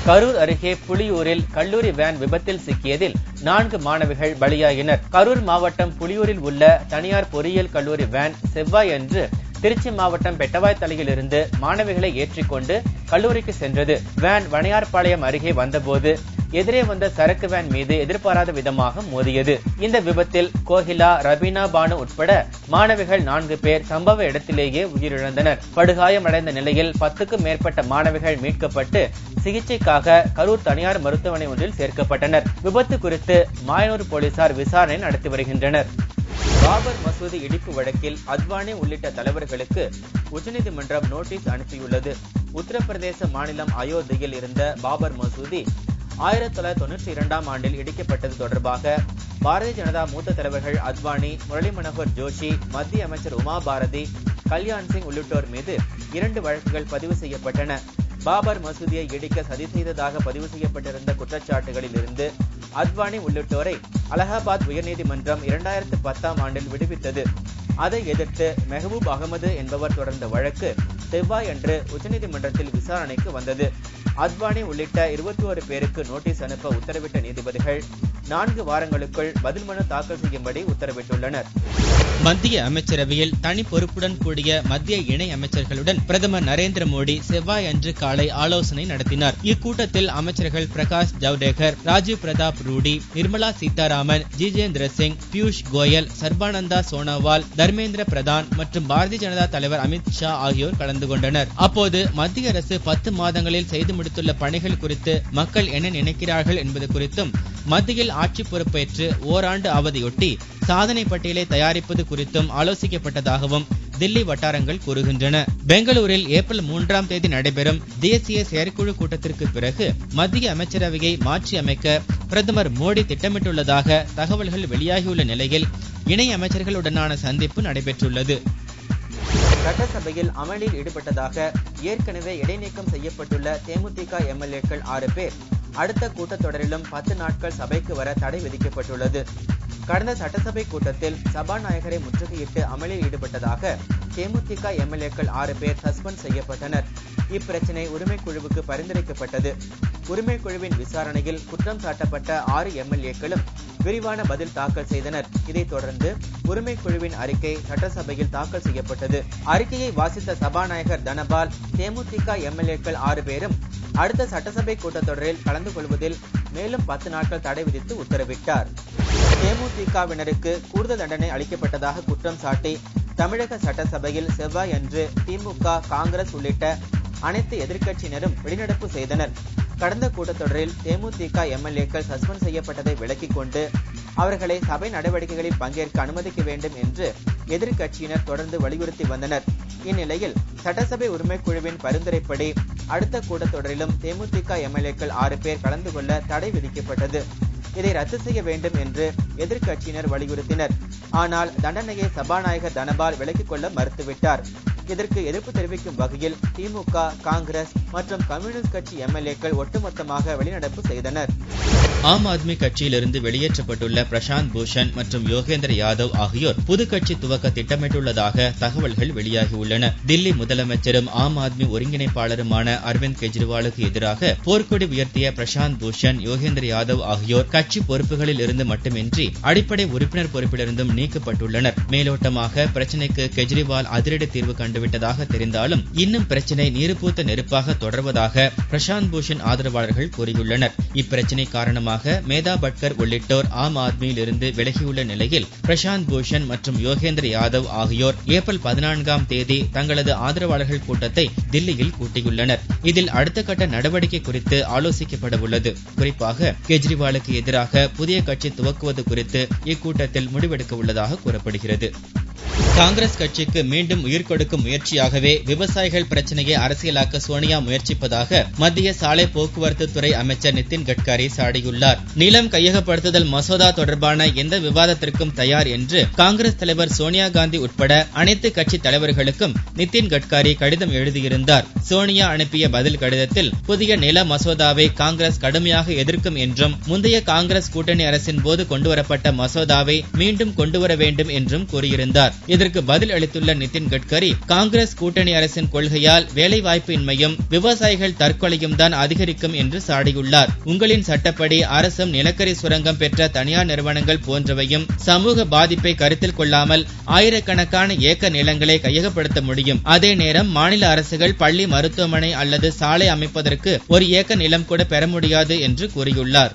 கரூர் அருகே புலியூரில் கல்லூரி வேன் விபத்தில் சிக்கியதில் 4 மாணவிகள் பலியாயினர். கரூர் மாவட்டம் புலியூரில் உள்ள தனியார் பொறியியல் கல்லூரி வேன் செவ்வாயன்று திருச்சி மாவட்டம் பெட்டவாய்த்தலையில் இருந்து மாணவிகளை ஏற்றிக்கொண்டு கல்லூரிக்கு சென்றது. வேன் வணையார்பாளையம் அருகே வந்தபோது எதிரே வந்த சரக்கு வேன் மீது எதிர்பாராத விதமாக மோதியது. இந்த விபத்தில் கோகிலா, ரபீனா பானு உட்பட மாணவிகள் 4 பேர் சம்பவ இடத்திலேயே உயிரிழந்தனர். படுகாயமடைந்த நிலையில் 10க்கும் மேற்பட்ட மாணவிகள் மீட்கப்பட்டு சிகிச்சைக்காக கரூர் தனியார் மருத்துவமனை ஒன்றில் சேர்க்கப்பட்டனர். விபத்து குறித்து மாயனூர் போலீசார் விசாரணை நடத்தி வருகின்றனர். பாபர் மசூதி இடிப்பு வழக்கில் அத்வானி உள்ளிட்ட தலைவர்களுக்கு உச்சநீதிமன்றம் நோட்டீஸ் அனுப்பியுள்ளது. உத்தரப்பிரதேச மாநிலம் அயோத்தியில் இருந்த பாபர் மசூதி 1992ஆம் ஆண்டில் இடிக்கப்பட்டது தொடர்பாக பாரதிய ஜனதா மூத்த தலைவர்கள் அத்வானி, முரளி மனோகர் ஜோஷி, மத்திய அமைச்சர் உமா பாரதி, கல்யாண் சிங் உள்ளிட்டோர் மீது 2 வழக்குகள் பதிவு செய்யப்பட்டன. பாபர் மசூதியை இடிக்க சதி செய்ததாக பதிவு செய்யப்பட்டிருந்த குற்றச்சாட்டுகளில் இருந்து அத்வானி உள்ளிட்டோரை அலகாபாத் உயர்நீதிமன்றம் 2010ஆம் ஆண்டில் விடுவித்தது. அதை எதிர்த்து மெஹபூப் அகமது என்பவர் தொடர்ந்த வழக்கு செவ்வாயன்று உச்சநீதிமன்றத்தில் விசாரணைக்கு வந்தது. அத்வானி உள்ளிட்ட 21 பேருக்கு நோட்டீஸ் அனுப்ப உத்தரவிட்ட நீதிபதிகள் 4 வாரங்களுக்குள் பதில் மனு தாக்கல் செய்யும்படி உத்தரவிட்டுள்ளனர். மத்திய அமைச்சரவையில் தனி பொறுப்புடன் கூடிய மத்திய இணை அமைச்சர்களுடன் பிரதமர் நரேந்திர மோடி செவ்வாய் அன்று காலை ஆலோசனை நடத்தினார். இக்கூட்டத்தில் அமைச்சர்கள் பிரகாஷ் ஜவ்டேகர், ராஜீவ் பிரதாப் ரூடி, நிர்மலா சீதாராமன், ஜிதேந்திர சிங், பியூஷ் கோயல், சர்பானந்தா சோனோவால், தர்மேந்திர பிரதான் மற்றும் பாரதிய ஜனதா தலைவர் அமித் ஷா ஆகியோர் கலந்து கொண்டனர். அப்போது மத்திய அரசு 10 மாதங்களில் செய்து முடித்துள்ள பணிகள் குறித்து மக்கள் என்ன நினைக்கிறார்கள் என்பது குறித்தும், மத்தியில் ஆட்சி பொறுப்பேற்று ஓராண்டு அவதியொட்டி சாதனை பட்டியலை தயாரிப்பது குறித்தும் ஆலோசிக்கப்பட்டதாகவும் தில்லி வட்டாரங்கள் கூறுகின்றன. பெங்களூரில் ஏப்ரல் 3ஆம் தேதி நடைபெறும் தேசிய செயற்குழு கூட்டத்திற்கு பிறகு மத்திய அமைச்சரவையை மாற்றி அமைக்க பிரதமர் மோடி திட்டமிட்டுள்ளதாக தகவல்கள் வெளியாகியுள்ள நிலையில் இணை அமைச்சர்களுடனான சந்திப்பு நடைபெற்றுள்ளது. சட்டசபையில் அமளியில் ஈடுபட்டதாக ஏற்கனவே இடைநீக்கம் செய்யப்பட்டுள்ள தேமுதிக எம்எல்ஏக்கள் 6 பேர் அடுத்த கூட்டத்தொடரிலும் 10 நாட்கள் சபைக்கு வர தடை விதிக்கப்பட்டுள்ளது. கடந்த சட்டசபை கூட்டத்தில் சபாநாயகரை முற்றுகையிட்டு அமளியில் ஈடுபட்டதாக தேமுதிக எம்எல்ஏக்கள் 6 பேர் சஸ்பெண்ட் செய்யப்பட்டனர். இப்பிரச்சினை உரிமைக்குழுவுக்கு பரிந்துரைக்கப்பட்டது. உரிமைக்குழுவின் விசாரணையில் குற்றம் சாட்டப்பட்ட 6 எம்எல்ஏக்களும் விரிவான பதில் தாக்கல் செய்தனர். இதைத் தொடர்ந்து உரிமைக்குழுவின் அறிக்கை சட்டசபையில் தாக்கல் செய்யப்பட்டது. அறிக்கையை வாசித்த சபாநாயகர் தனபால் தேமுதிக எம்எல்ஏக்கள் 6 பேரும் அடுத்த சட்டசபை கூட்டத்தொடரில் கலந்து கொள்வதில் மேலும் 10 நாட்கள் தடை விதித்து உத்தரவிட்டார். தேமுதிகவினருக்கு கூடுதல் தண்டனை அளிக்கப்பட்டதாக குற்றம் சாட்டி தமிழக சட்டசபையில் செவ்வாய் அன்று திமுக, காங்கிரஸ் உள்ளிட்ட அனைத்து எதிர்க்கட்சியினரும் வெளிநடப்பு செய்தனர். கடந்த கூட்டத்தொடரில் தேமுதிக எம்எல்ஏக்கள் சஸ்பெண்ட் செய்யப்பட்டதை விலக்கிக் கொண்டு அவர்களை சபை நடவடிக்கைகளில் பங்கேற்க அனுமதிக்க வேண்டும் என்று எதிர்க்கட்சியினர் தொடர்ந்து வலியுறுத்தி வந்தனர். இந்நிலையில் சட்டசபை உரிமைக்குழுவின் பரிந்துரைப்படி அடுத்த கூட்டத்தொடரிலும் தேமுதிக எம்எல்ஏக்கள் 6 பேர் கலந்து கொள்ள தடை விதிக்கப்பட்டது. இதை ரத்து செய்ய வேண்டும் என்று எதிர்க்கட்சியினர் வலியுறுத்தினர். ஆனால் தண்டனையை சபாநாயகர் தனபால் விலக்கிக் கொள்ள மறுத்துவிட்டார். இதற்கு எதிர்ப்பு தெரிவிக்கும் வகையில் திமுக, காங்கிரஸ் மற்றும் கம்யூனிஸ்ட் கட்சி எம்எல்ஏக்கள் ஒட்டுமொத்தமாக வெளிநடப்பு செய்தனர். ஆம் ஆத்மி கட்சியிலிருந்து வெளியேற்றப்பட்டுள்ள பிரசாந்த் பூஷன் மற்றும் யோகேந்திர யாதவ் ஆகியோர் புது கட்சி துவக்க திட்டமிட்டுள்ளதாக தகவல்கள் வெளியாகியுள்ளன. தில்லி முதலமைச்சரும் ஆம் ஆத்மி ஒருங்கிணைப்பாளருமான அரவிந்த் கெஜ்ரிவாலுக்கு எதிராக போர்க்கொடி உயர்த்திய பிரசாந்த் பூஷன், யோகேந்திர யாதவ் ஆகியோர் கட்சி பொறுப்புகளில் இருந்து மட்டுமின்றி அடிப்படை உறுப்பினர் பொறுப்பிலிருந்தும் நீக்கப்பட்டுள்ளனர். மேலோட்டமாக பிரச்சினைக்கு கெஜ்ரிவால் அதிரடி தீர்வு கண்டுவிட்டதாக தெரிந்தாலும் இன்னும் பிரச்சினை நீருப்பூத்த நெருப்பாக தொடர்வதாக பிரசாந்த் பூஷன் ஆதரவாளர்கள் கூறியுள்ளனர். இப்பிரச்சினை காரணமாக மேதா பட்கர் உள்ளிட்டோர் ஆம் ஆத்மியில் இருந்து விலகியுள்ள நிலையில் பிரசாந்த் பூஷன் மற்றும் யோகேந்திர யாதவ் ஆகியோர் ஏப்ரல் 14ஆம் தேதி தங்களது ஆதரவாளர்கள் கூட்டத்தை தில்லியில் கூட்டியுள்ளனர். இதில் அடுத்த கட்ட நடவடிக்கை குறித்து ஆலோசிக்கப்பட உள்ளது. குறிப்பாக கெஜ்ரிவாலுக்கு எதிராக புதிய கட்சி துவக்குவது குறித்து இக்கூட்டத்தில் முடிவெடுக்க உள்ளதாக கூறப்படுகிறது. காங்கிரஸ் கட்சிக்கு மீண்டும் உயிர் கொடுக்கும் முயற்சியாகவே விவசாயிகள் பிரச்சனையை அரசியலாக்க சோனியா முயற்சிப்பதாக மத்திய சாலை போக்குவரத்து துறை அமைச்சர் நிதின் கட்கரி சாடியுள்ளார். நிலம் கையகப்படுத்துதல் மசோதா தொடர்பான எந்த விவாதத்திற்கும் தயார் என்று காங்கிரஸ் தலைவர் சோனியா காந்தி உட்பட அனைத்து கட்சி தலைவர்களுக்கும் நிதின் கட்கரி கடிதம் எழுதியிருந்தார். சோனியா அனுப்பிய பதில் கடிதத்தில் புதிய நில மசோதாவை காங்கிரஸ் கடுமையாக எதிர்க்கும் என்றும் முந்தைய காங்கிரஸ் கூட்டணி அரசின் போது கொண்டுவரப்பட்ட மசோதாவை மீண்டும் கொண்டுவர வேண்டும் என்றும் கூறியிருந்தார். இதற்கு பதில் அளித்துள்ள நிதின் கட்கரி, காங்கிரஸ் கூட்டணி அரசின் கொள்கையால் வேலைவாய்ப்பு இன்மையும் விவசாயிகள் தற்கொலையும் தான் அதிகரிக்கும் என்று சாடியுள்ளார். உங்களின் சட்டப்படி அரசும் நிலக்கரி சுரங்கம் பெற்ற தனியார் நிறுவனங்கள் போன்றவையும் சமூக பாதிப்பை கருத்தில் கொள்ளாமல் ஆயிரக்கணக்கான ஏக்கர் நிலங்களை கையகப்படுத்த முடியும். அதே நேரம் மாநில அரசுகள் பள்ளி, மருத்துவமனை அல்லது சாலை அமைப்பதற்கு 1 ஏக்கர் நிலம் கூட பெற முடியாது என்று கூறியுள்ளார்.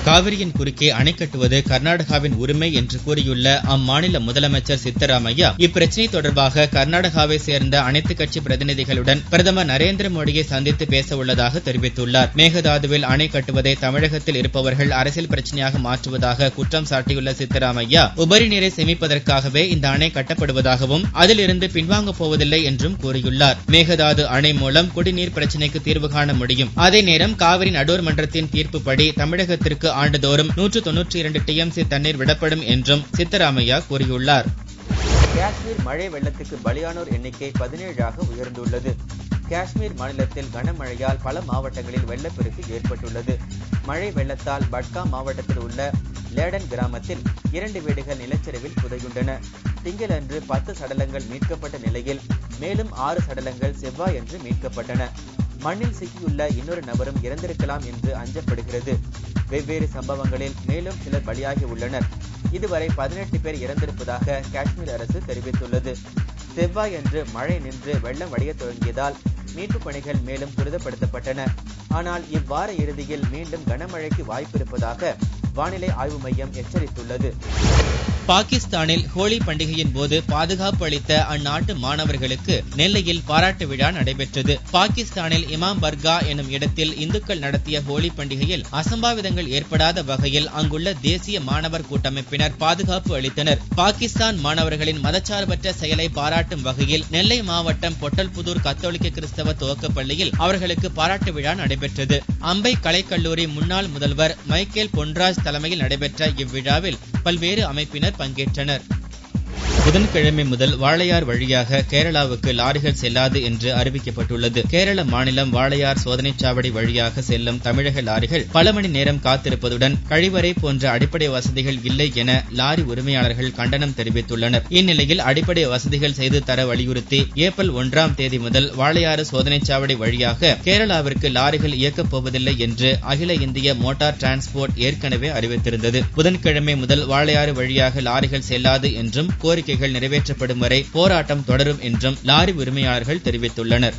காவிரியின் குறுக்கே அணை கட்டுவது கர்நாடகாவின் உரிமை என்று கூறியுள்ள அம்மாநில முதலமைச்சர் சித்தராமையா, இப்பிரச்சினை தொடர்பாக கர்நாடகாவை சேர்ந்த அனைத்து கட்சி பிரதிநிதிகளுடன் பிரதமர் நரேந்திர மோடியை சந்தித்து பேச உள்ளதாக தெரிவித்துள்ளார். மேகதாதுவில் அணை கட்டுவதை தமிழகத்தில் இருப்பவர்கள் அரசியல் பிரச்சனையாக மாற்றுவதாக குற்றம் சாட்டியுள்ள சித்தராமையா, உபரி நீரை சேமிப்பதற்காகவே இந்த அணை கட்டப்படுவதாகவும் அதில் இருந்து பின்வாங்கப் போவதில்லை என்றும் கூறியுள்ளார். மேகதாது அணை மூலம் குடிநீர் பிரச்சினைக்கு தீர்வு காண முடியும். அதே நேரம் காவிரி நடுவர் மன்றத்தின் தீர்ப்புப்படி தமிழகத்திற்கு ஆண்டுதோறும் 192 TMC தண்ணீர் விடப்படும் என்றும் சித்தராமையா கூறியுள்ளார். காஷ்மீர் மழை வெள்ளத்துக்கு பலியானோர் எண்ணிக்கை 17ஆக உயர்ந்துள்ளது. காஷ்மீர் மாநிலத்தில் கனமழையால் பல மாவட்டங்களில் வெள்ளப்பெருக்கு ஏற்பட்டுள்ளது. மழை வெள்ளத்தால் பட்காம் மாவட்டத்தில் உள்ள லேடன் கிராமத்தில் 2 வீடுகள் நிலச்சரிவில் புதையுண்டன. திங்களன்று 10 சடலங்கள் மீட்கப்பட்ட நிலையில் மேலும் 6 சடலங்கள் செவ்வாயன்று மீட்கப்பட்டன. மண்ணில் சிக்கியுள்ள இன்னொரு நபரும் இறந்திருக்கலாம் என்று அஞ்சப்படுகிறது. வெவ்வேறு சம்பவங்களில் மேலும் சிலர் பலியாகி உள்ளனர். இதுவரை 18 பேர் இறந்திருப்பதாக காஷ்மீர் அரசு தெரிவித்துள்ளது. செவ்வாயன்று மழை நின்று வெள்ளம் வடிய தொடங்கியதால் மீட்பு பணிகள் மேலும் துரிதப்படுத்தப்பட்டன. ஆனால் இவ்வார இறுதியில் மீண்டும் கனமழைக்கு வாய்ப்பிருப்பதாக வானிலை ஆய்வு மையம் எச்சரித்துள்ளது. பாகிஸ்தானில் ஹோலி பண்டிகையின் போது பாதுகாப்பு அளித்த அந்நாட்டு மாணவர்களுக்கு நெல்லையில் பாராட்டு விழா நடைபெற்றது. பாகிஸ்தானில் இமாம் பர்கா எனும் இடத்தில் இந்துக்கள் நடத்திய ஹோலி பண்டிகையில் அசம்பாவிதங்கள் ஏற்படாத வகையில் அங்குள்ள தேசிய மாணவர் கூட்டமைப்பினர் பாதுகாப்பு அளித்தனர். பாகிஸ்தான் மாணவர்களின் மதச்சார்பற்ற செயலை பாராட்டும் வகையில் நெல்லை மாவட்டம் பொட்டல்புதூர் கத்தோலிக்க கிறிஸ்தவ துவக்க பள்ளியில் அவர்களுக்கு பாராட்டு விழா நடைபெற்றது. அம்பை கலைக்கல்லூரி முன்னாள் முதல்வர் மைக்கேல் பொன்ராஜ் தலைமையில் நடைபெற்ற இவ்விழாவில் பல்வேறு அமைப்பினர் பங்கேற்றனர். புதன்கிழமை முதல் வாளையார் வழியாக கேரளாவுக்கு லாரிகள் செல்லாது என்று அறிவிக்கப்பட்டுள்ளது. கேரள மாநிலம் வாளையார் சோதனைச்சாவடி வழியாக செல்லும் தமிழக லாரிகள் பல மணி நேரம் காத்திருப்பதுடன் கழிவறை போன்ற அடிப்படை வசதிகள் இல்லை என லாரி உரிமையாளர்கள் கண்டனம் தெரிவித்துள்ளனர். இந்நிலையில் அடிப்படை வசதிகள் செய்து தர வலியுறுத்தி ஏப்ரல் 1ஆம் தேதி முதல் வாளையாறு சோதனைச்சாவடி வழியாக கேரளாவிற்கு லாரிகள் இயக்கப் போவதில்லை என்று அகில இந்திய மோட்டார் டிரான்ஸ்போர்ட் ஏற்கனவே அறிவித்திருந்தது. புதன்கிழமை முதல் வாளையாறு வழியாக லாரிகள் செல்லாது என்றும் கோரிக்கைகள் நிறைவேற்றப்படும் வரை போராட்டம் தொடரும் என்றும் லாரி உரிமையாளர்கள் தெரிவித்துள்ளனர்.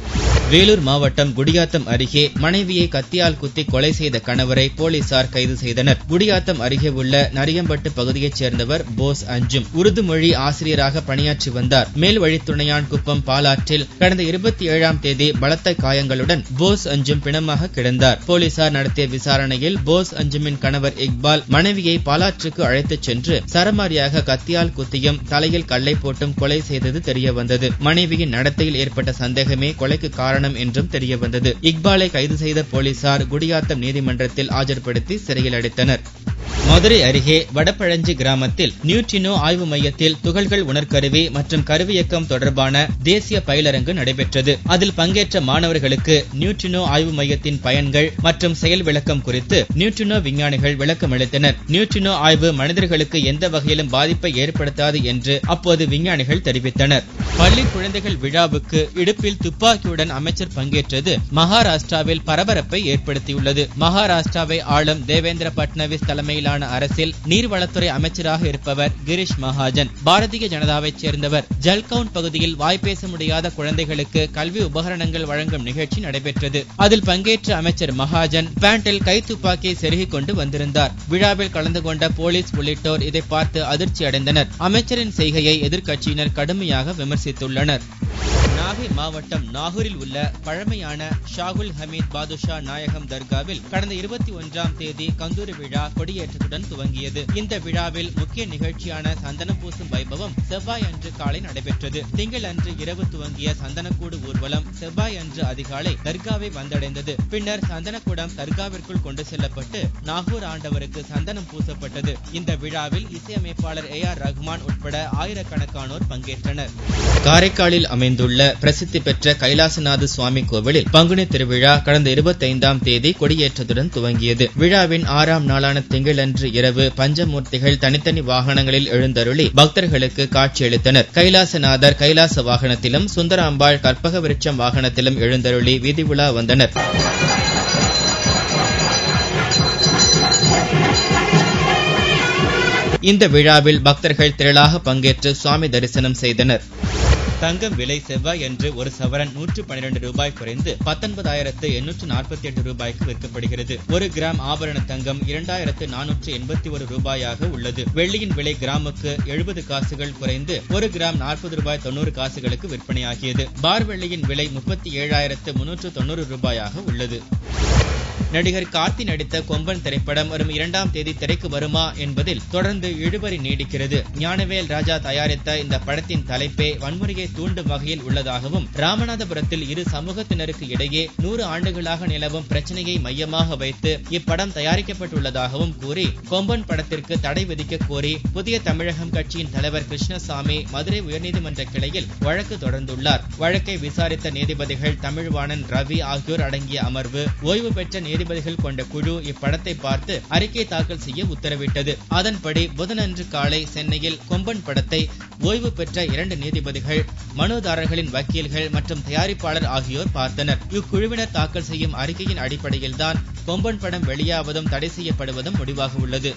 வேலூர் மாவட்டம் குடியாத்தம் அருகே மனைவியை கத்தியால் குத்தி கொலை செய்த கணவரை போலீசார் கைது செய்தனர். குடியாத்தம் அருகே உள்ள நரியம்பட்டு பகுதியைச் சேர்ந்தவர் போஸ் அஞ்சும் உருது மொழி ஆசிரியராக பணியாற்றி வந்தார். மேல் வழித்துணையான் குப்பம் பாலாற்றில் கடந்த 27ஆம் தேதி பலத்த காயங்களுடன் போஸ் அஞ்சும் பிணமாக கிடந்தார். போலீசார் நடத்திய விசாரணையில் போஸ் அஞ்சுமின் கணவர் இக்பால் மனைவியை பாலாற்றுக்கு அழைத்துச் சென்று சரமாரியாக கத்தியால் குத்தியும் தலையில் கல்லை போட்டும் கொலை செய்தது தெரியவந்தது. மனைவியின் நடத்தையில் ஏற்பட்ட சந்தேகமே கொலைக்கு காரணம் என்றும் தெரியவந்தது. இக்பாலை கைது செய்த போலீசார் குடியாத்தம் நீதிமன்றத்தில் ஆஜர்படுத்தி சிறையில் அடைத்தனர். மதுரை அருகே வடபழஞ்சி கிராமத்தில் நியூட்ரினோ ஆய்வு மையத்தில் துகள்கள் உணர்கருவி மற்றும் கருவியக்கம் தொடர்பான தேசிய பயிலரங்கு நடைபெற்றது. அதில் பங்கேற்ற மாணவர்களுக்கு நியூட்ரினோ ஆய்வு மையத்தின் பயன்கள் மற்றும் செயல் விளக்கம் குறித்து நியூட்ரினோ விஞ்ஞானிகள் விளக்கம் அளித்தனர். நியூட்ரினோ ஆய்வு மனிதர்களுக்கு எந்த வகையிலும் பாதிப்பை ஏற்படுத்தாது என்று அப்போது விஞ்ஞானிகள் தெரிவித்தனர். பள்ளி குழந்தைகள் விழாவுக்கு இடுப்பில் துப்பாக்கியுடன் அமைச்சர் பங்கேற்றது மகாராஷ்டிராவில் பரபரப்பை ஏற்படுத்தியுள்ளது. மகாராஷ்டிராவை ஆளும் தேவேந்திர பட்னவிஸ் தலைமையிலான அரசில் நீர்வளத்துறை அமைச்சராக இருப்பவர் கிரீஷ் மகாஜன் பாரதிய ஜனதாவைச் சேர்ந்தவர். ஜல்கவுன் பகுதியில் வாய்ப்பேச முடியாத குழந்தைகளுக்கு கல்வி உபகரணங்கள் வழங்கும் நிகழ்ச்சி நடைபெற்றது. அதில் பங்கேற்ற அமைச்சர் மகாஜன் பேண்டில் கை துப்பாக்கியை செருகிக் கொண்டு வந்திருந்தார். விழாவில் கலந்து கொண்ட போலீஸ் உள்ளிட்டோர் இதை பார்த்து அதிர்ச்சி அடைந்தனர். அமைச்சரின் செய்கையை எதிர்க்கட்சியினர் கடுமையாக விமர்சித்துள்ளனர். நாகை மாவட்டம் நாகூரில் உள்ள பழமையான ஷாகுல் ஹமீத் பாதுஷா நாயகம் தர்காவில் கடந்த 21ஆம் தேதி கந்தூரி விழா கொடியேற்றத்துடன் துவங்கியது. இந்த விழாவில் முக்கிய நிகழ்ச்சியான சந்தனம் பூசும் வைபவம் செவ்வாய் அன்று காலை நடைபெற்றது. திங்கள் அன்று இரவு துவங்கிய சந்தனக்கூடு ஊர்வலம் செவ்வாய் அன்று அதிகாலை தர்காவை வந்தடைந்தது. பின்னர் சந்தனக்கூடம் தர்காவிற்குள் கொண்டு செல்லப்பட்டு நாகூர் ஆண்டவருக்கு சந்தனம் பூசப்பட்டது. இந்த விழாவில் இசையமைப்பாளர் AR ரஹ்மான் உட்பட ஆயிரக்கணக்கானோர் பங்கேற்றனர். காரைக்காலில் அமைந்துள்ள பிரசித்தி பெற்ற கைலாசநாத சுவாமி கோவிலில் பங்குனி திருவிழா கடந்த 25ஆம் தேதி கொடியேற்றத்துடன் துவங்கியது. விழாவின் 6ஆம் நாளான திங்களன்று இரவு பஞ்சமூர்த்திகள் தனித்தனி வாகனங்களில் எழுந்தருளி பக்தர்களுக்கு காட்சியளித்தனர். கைலாசநாதர் கைலாச வாகனத்திலும், சுந்தராம்பாள் கற்பக விருட்சம் வாகனத்திலும் எழுந்தருளி வீதி உலா வந்தனர். இந்த விழாவில் பக்தர்கள் திரளாக பங்கேற்று சுவாமி தரிசனம் செய்தனர். தங்கம் விலை செவ்வாய் என்று ஒரு சவரன் 112 ரூபாய் குறைந்து 19,848 ரூபாய்க்கு விற்கப்படுகிறது. 1 கிராம் ஆபரண தங்கம் 2,481 ரூபாயாக உள்ளது. வெள்ளியின் விலை கிராமுக்கு 70 காசுகள் குறைந்து 1 கிராம் 40 ரூபாய் 90 காசுகளுக்கு விற்பனையாகியது. பார் வெள்ளியின் விலை 37,390 ரூபாயாக உள்ளது. நடிகர் கார்த்தி நடித்த கொம்பன் திரைப்படம் வரும் 2ஆம் தேதி திரைக்கு வருமா என்பதில் தொடர்ந்து இழுபறி நீடிக்கிறது. ஞானவேல் ராஜா தயாரித்த இந்த படத்தின் தலைப்பே வன்முறையை தூண்டும் வகையில் உள்ளதாகவும், ராமநாதபுரத்தில் இரு சமூகத்தினருக்கு இடையே 100 ஆண்டுகளாக நிலவும் பிரச்சனையை மையமாக வைத்து இப்படம் தயாரிக்கப்பட்டுள்ளதாகவும் கூறி கொம்பன் படத்திற்கு தடை விதிக்க கோரி புதிய தமிழகம் கட்சியின் தலைவர் கிருஷ்ணசாமி மதுரை உயர்நீதிமன்ற கிளையில் வழக்கு தொடர்ந்துள்ளார். வழக்கை விசாரித்த நீதிபதிகள் தமிழ்வாணன், ரவி ஆகியோர் அடங்கிய அமர்வு ஓய்வு பெற்ற நீதிபதிகள் கொண்ட குழு இப்படத்தை பார்த்து அறிக்கை தாக்கல் செய்ய உத்தரவிட்டது. அதன்படி புதனன்று காலை சென்னையில் கொம்பன் படத்தை ஓய்வு பெற்ற 2 நீதிபதிகள், மனுதாரர்களின் வக்கீல்கள் மற்றும் தயாரிப்பாளர் ஆகியோர் பார்த்தனர். இக்குழுவினர் தாக்கல் செய்யும் அறிக்கையின் அடிப்படையில்தான் கொம்பன் படம் வெளியாவதும் தடை செய்யப்படுவதும் முடிவாக உள்ளது.